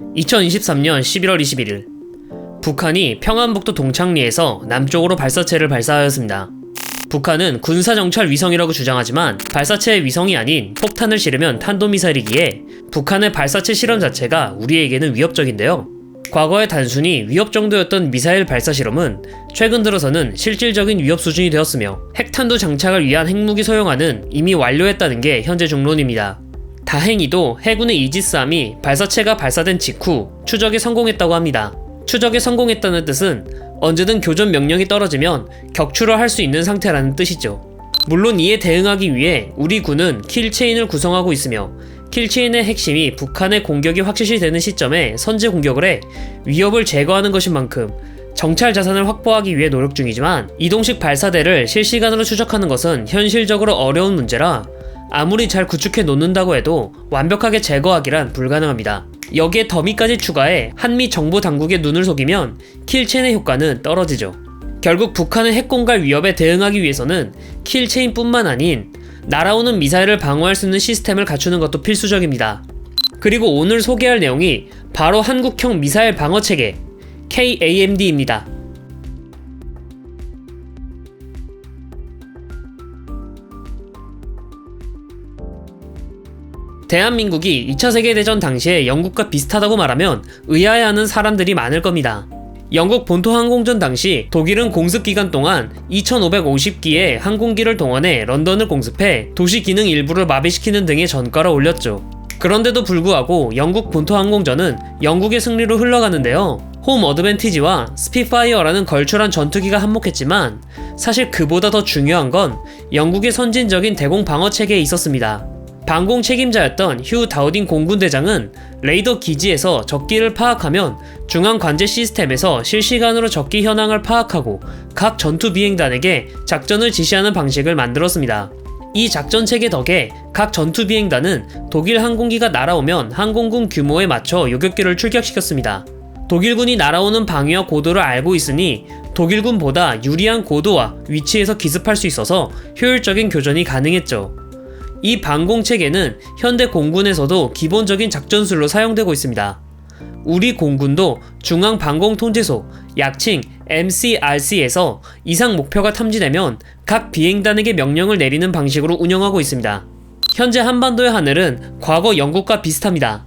2023년 11월 21일 북한이 평안북도 동창리에서 남쪽으로 발사체를 발사하였습니다. 북한은 군사정찰 위성이라고 주장하지만 발사체의 위성이 아닌 폭탄을 실으면 탄도미사일이기에 북한의 발사체 실험 자체가 우리에게는 위협적인데요. 과거에 단순히 위협 정도였던 미사일 발사 실험은 최근 들어서는 실질적인 위협 수준이 되었으며 핵탄두 장착을 위한 핵무기 소형화는 이미 완료했다는 게 현재 중론입니다. 다행히도 해군의 이지스함이 발사체가 발사된 직후 추적에 성공했다고 합니다. 추적에 성공했다는 뜻은 언제든 교전 명령이 떨어지면 격추를 할 수 있는 상태라는 뜻이죠. 물론 이에 대응하기 위해 우리 군은 킬체인을 구성하고 있으며 킬체인의 핵심이 북한의 공격이 확실시 되는 시점에 선제 공격을 해 위협을 제거하는 것인 만큼 정찰 자산을 확보하기 위해 노력 중이지만 이동식 발사대를 실시간으로 추적하는 것은 현실적으로 어려운 문제라 아무리 잘 구축해 놓는다고 해도 완벽하게 제거하기란 불가능합니다. 여기에 더미까지 추가해 한미 정부 당국의 눈을 속이면 킬체인의 효과는 떨어지죠. 결국 북한의 핵공갈 위협에 대응하기 위해서는 킬체인뿐만 아닌 날아오는 미사일을 방어할 수 있는 시스템을 갖추는 것도 필수적입니다. 그리고 오늘 소개할 내용이 바로 한국형 미사일 방어체계 KAMD입니다. 대한민국이 2차 세계대전 당시에 영국과 비슷하다고 말하면 의아해하는 사람들이 많을 겁니다. 영국 본토 항공전 당시 독일은 공습 기간 동안 2550기의 항공기를 동원해 런던을 공습해 도시 기능 일부를 마비시키는 등의 전과를 올렸죠. 그런데도 불구하고 영국 본토 항공전은 영국의 승리로 흘러가는데요. 홈 어드밴티지와 스피파이어라는 걸출한 전투기가 한몫했지만 사실 그보다 더 중요한 건 영국의 선진적인 대공 방어 체계에 있었습니다. 방공 책임자였던 휴 다우딩 공군대장은 레이더 기지에서 적기를 파악하면 중앙 관제 시스템에서 실시간으로 적기 현황을 파악하고 각 전투 비행단에게 작전을 지시하는 방식을 만들었습니다. 이 작전 체계 덕에 각 전투 비행단은 독일 항공기가 날아오면 항공군 규모에 맞춰 요격기를 출격시켰습니다. 독일군이 날아오는 방위와 고도를 알고 있으니 독일군보다 유리한 고도와 위치에서 기습할 수 있어서 효율적인 교전이 가능했죠. 이 방공 체계는 현대 공군에서도 기본적인 작전술로 사용되고 있습니다. 우리 공군도 중앙방공통제소, 약칭 MCRC에서 이상 목표가 탐지되면 각 비행단에게 명령을 내리는 방식으로 운영하고 있습니다. 현재 한반도의 하늘은 과거 영국과 비슷합니다.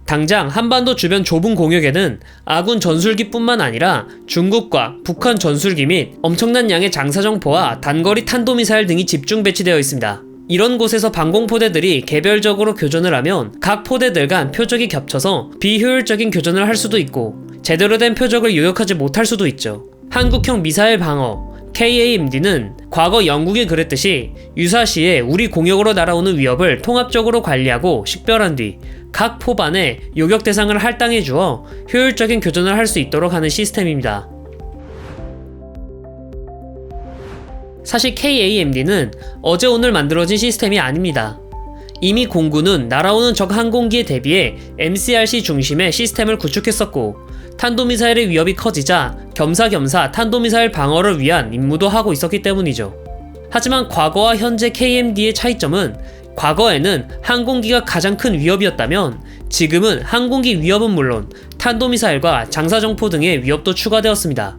당장 한반도 주변 좁은 공역에는 아군 전술기뿐만 아니라 중국과 북한 전술기 및 엄청난 양의 장사정포와 단거리 탄도미사일 등이 집중 배치되어 있습니다. 이런 곳에서 방공포대들이 개별적으로 교전을 하면 각 포대들 간 표적이 겹쳐서 비효율적인 교전을 할 수도 있고 제대로 된 표적을 요격하지 못할 수도 있죠. 한국형 미사일 방어 KAMD는 과거 영국이 그랬듯이 유사시에 우리 공역으로 날아오는 위협을 통합적으로 관리하고 식별한 뒤 각 포반에 요격 대상을 할당해 주어 효율적인 교전을 할 수 있도록 하는 시스템입니다. 사실 KAMD는 어제 오늘 만들어진 시스템이 아닙니다. 이미 공군은 날아오는 적 항공기에 대비해 MCRC 중심의 시스템을 구축했었고 탄도미사일의 위협이 커지자 겸사겸사 탄도미사일 방어를 위한 임무도 하고 있었기 때문이죠. 하지만 과거와 현재 KMD의 차이점은 과거에는 항공기가 가장 큰 위협이었다면 지금은 항공기 위협은 물론 탄도미사일과 장사정포 등의 위협도 추가되었습니다.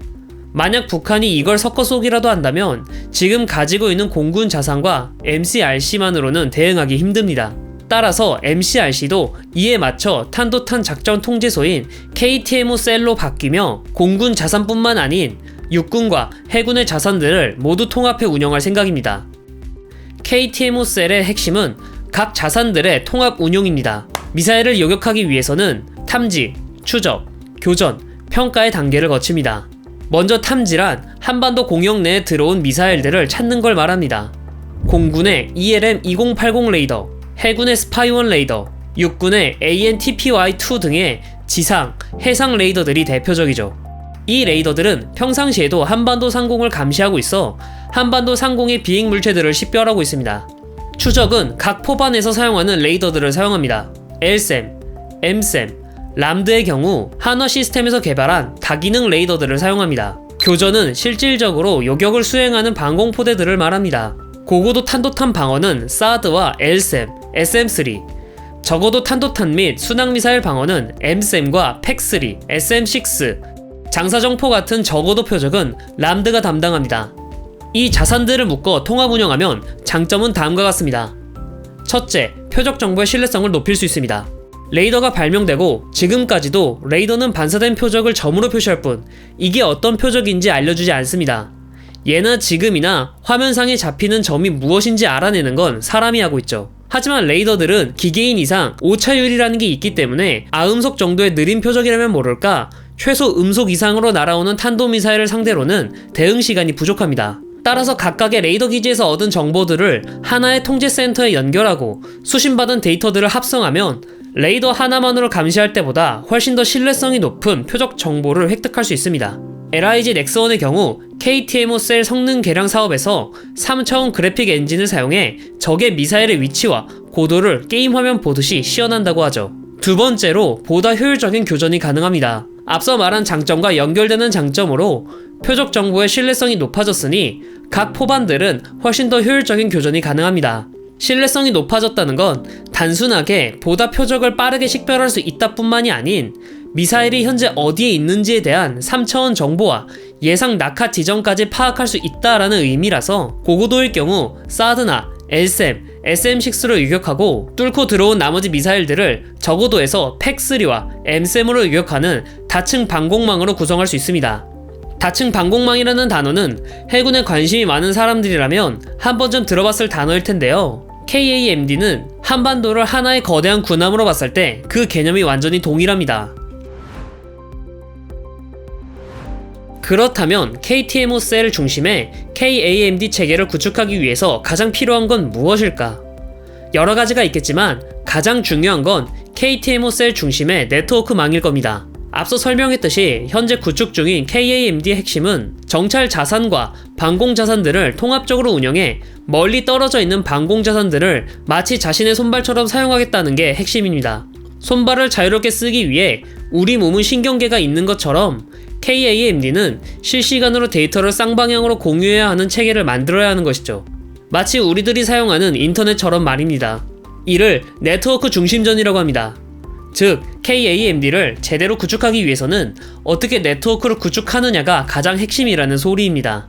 만약 북한이 이걸 섞어 쏘기라도 한다면 지금 가지고 있는 공군 자산과 MCRC만으로는 대응하기 힘듭니다. 따라서 MCRC도 이에 맞춰 탄도탄 작전 통제소인 KTMO 셀로 바뀌며 공군 자산뿐만 아닌 육군과 해군의 자산들을 모두 통합해 운영할 생각입니다. KTMO 셀의 핵심은 각 자산들의 통합 운용입니다. 미사일을 요격하기 위해서는 탐지, 추적, 교전, 평가의 단계를 거칩니다. 먼저 탐지란 한반도 공역 내에 들어온 미사일들을 찾는 걸 말합니다. 공군의 ELM-2080 레이더, 해군의 스파이1 레이더, 육군의 AN/TPY-2 등의 지상, 해상 레이더들이 대표적이죠. 이 레이더들은 평상시에도 한반도 상공을 감시하고 있어 한반도 상공의 비행 물체들을 식별하고 있습니다. 추적은 각 포반에서 사용하는 레이더들을 사용합니다. LSAM, MSAM, 람드의 경우 한화 시스템에서 개발한 다기능 레이더들을 사용합니다. 교전은 실질적으로 요격을 수행하는 방공포대들을 말합니다. 고고도 탄도탄 방어는 사드와 LSAM, SM3, 적어도 탄도탄 및 순항미사일 방어는 MSAM과 팩3, SM6, 장사정포 같은 적어도 표적은 람드가 담당합니다. 이 자산들을 묶어 통합 운영하면 장점은 다음과 같습니다. 첫째, 표적 정보의 신뢰성을 높일 수 있습니다. 레이더가 발명되고 지금까지도 레이더는 반사된 표적을 점으로 표시할 뿐 이게 어떤 표적인지 알려주지 않습니다. 예나 지금이나 화면상에 잡히는 점이 무엇인지 알아내는 건 사람이 하고 있죠. 하지만 레이더들은 기계인 이상 오차율이라는 게 있기 때문에 아음속 정도의 느린 표적이라면 모를까 최소 음속 이상으로 날아오는 탄도미사일을 상대로는 대응 시간이 부족합니다. 따라서 각각의 레이더 기지에서 얻은 정보들을 하나의 통제센터에 연결하고 수신받은 데이터들을 합성하면 레이더 하나만으로 감시할 때보다 훨씬 더 신뢰성이 높은 표적 정보를 획득할 수 있습니다. LIG 넥스1의 경우 KTMO셀 성능 개량 사업에서 3차원 그래픽 엔진을 사용해 적의 미사일의 위치와 고도를 게임 화면 보듯이 시연한다고 하죠. 두 번째로 보다 효율적인 교전이 가능합니다. 앞서 말한 장점과 연결되는 장점으로 표적 정보의 신뢰성이 높아졌으니 각 포반들은 훨씬 더 효율적인 교전이 가능합니다. 신뢰성이 높아졌다는 건 단순하게 보다 표적을 빠르게 식별할 수 있다 뿐만이 아닌 미사일이 현재 어디에 있는지에 대한 3차원 정보와 예상 낙하 지점까지 파악할 수 있다라는 의미라서 고고도일 경우 사드나 LSAM, SM6로 유격하고 뚫고 들어온 나머지 미사일들을 저고도에서 팩3와 MSAM으로 유격하는 다층 방공망으로 구성할 수 있습니다. 다층 방공망이라는 단어는 해군에 관심이 많은 사람들이라면 한 번쯤 들어봤을 단어일 텐데요. KAMD는 한반도를 하나의 거대한 군함으로 봤을 때 그 개념이 완전히 동일합니다. 그렇다면 KTMO셀 중심의 KAMD 체계를 구축하기 위해서 가장 필요한 건 무엇일까? 여러 가지가 있겠지만 가장 중요한 건 KTMO셀 중심의 네트워크망일 겁니다. 앞서 설명했듯이 현재 구축 중인 KAMD의 핵심은 정찰 자산과 방공 자산들을 통합적으로 운영해 멀리 떨어져 있는 방공 자산들을 마치 자신의 손발처럼 사용하겠다는 게 핵심입니다. 손발을 자유롭게 쓰기 위해 우리 몸은 신경계가 있는 것처럼 KAMD는 실시간으로 데이터를 쌍방향으로 공유해야 하는 체계를 만들어야 하는 것이죠. 마치 우리들이 사용하는 인터넷처럼 말입니다. 이를 네트워크 중심전이라고 합니다. 즉, KAMD를 제대로 구축하기 위해서는 어떻게 네트워크를 구축하느냐가 가장 핵심이라는 소리입니다.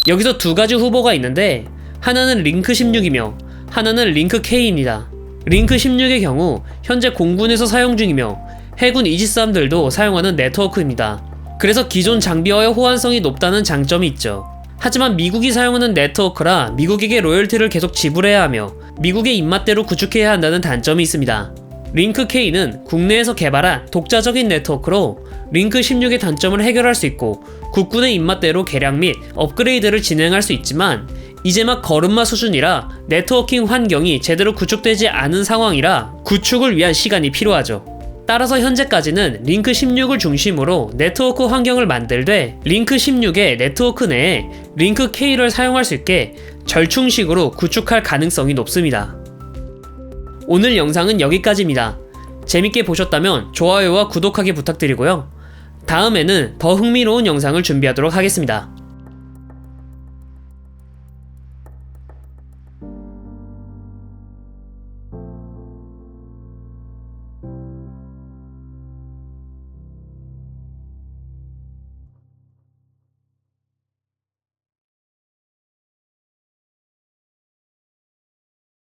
여기서 두 가지 후보가 있는데 하나는 링크 16이며 하나는 링크 K입니다. 링크 16의 경우 현재 공군에서 사용 중이며 해군 이지스함들도 사용하는 네트워크입니다. 그래서 기존 장비와의 호환성이 높다는 장점이 있죠. 하지만 미국이 사용하는 네트워크라 미국에게 로열티를 계속 지불해야 하며 미국의 입맛대로 구축해야 한다는 단점이 있습니다. 링크 K는 국내에서 개발한 독자적인 네트워크로 링크 16의 단점을 해결할 수 있고 국군의 입맛대로 개량 및 업그레이드를 진행할 수 있지만 이제 막 걸음마 수준이라 네트워킹 환경이 제대로 구축되지 않은 상황이라 구축을 위한 시간이 필요하죠. 따라서 현재까지는 링크 16을 중심으로 네트워크 환경을 만들되 링크 16의 네트워크 내에 링크 K를 사용할 수 있게 절충식으로 구축할 가능성이 높습니다. 오늘 영상은 여기까지입니다. 재밌게 보셨다면 좋아요와 구독하기 부탁드리고요. 다음에는 더 흥미로운 영상을 준비하도록 하겠습니다.